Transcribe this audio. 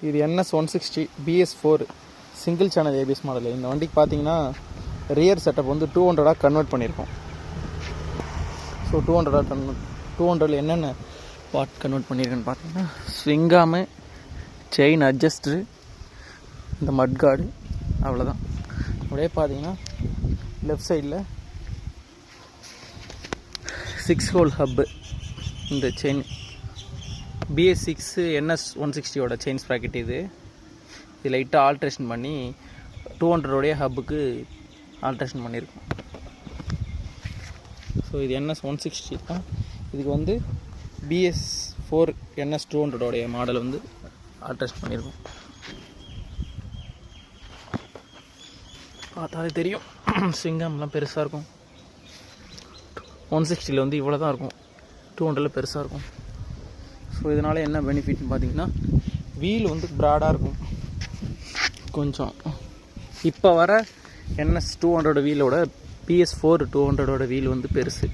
இது NS 160 BS4 single channel ABS model. இந்த வண்டிக்கு பார்த்தீங்கன்னா ரியர் செட்டப் வந்து 200 கன்வெர்ட் பண்ணியிருக்கோம். ஸோ 200 என்னென்ன பார்ட் கன்வெர்ட் பண்ணியிருக்கேன்னு பார்த்தீங்கன்னா ஸ்விங்காமு, செயின் அட்ஜஸ்டரு, இந்த மட் கார்டு, அவ்வளோதான். அப்படியே பார்த்தீங்கன்னா லெஃப்ட் சைடில் 6 ஹோல் ஹப்பு, இந்த chain BS6 NS 160 chain sprocket. இது லைட்டாக ஆல்ட்ரேஷன் பண்ணி 200 ஹப்புக்கு ஆல்ட்ரேஷன் பண்ணியிருக்கோம். ஸோ இது NS 160 தான். இதுக்கு வந்து BS4 NS 200 மாடல் வந்து ஆல்ட்ரேஷன் பண்ணியிருக்கோம். பார்த்தாலே தெரியும் ஸ்விங்காம்லாம் பெருசாக இருக்கும். 160 வந்து இவ்வளோ தான் இருக்கும், 200 பெருசாக இருக்கும். ஸோ இதனால் என்ன பெனிஃபிட்னு பார்த்தீங்கன்னா வீல் வந்து ப்ராடாக இருக்கும் கொஞ்சம். இப்போ வர NS 200 வீலோட BS4 200 வீல் வந்து பெருசு.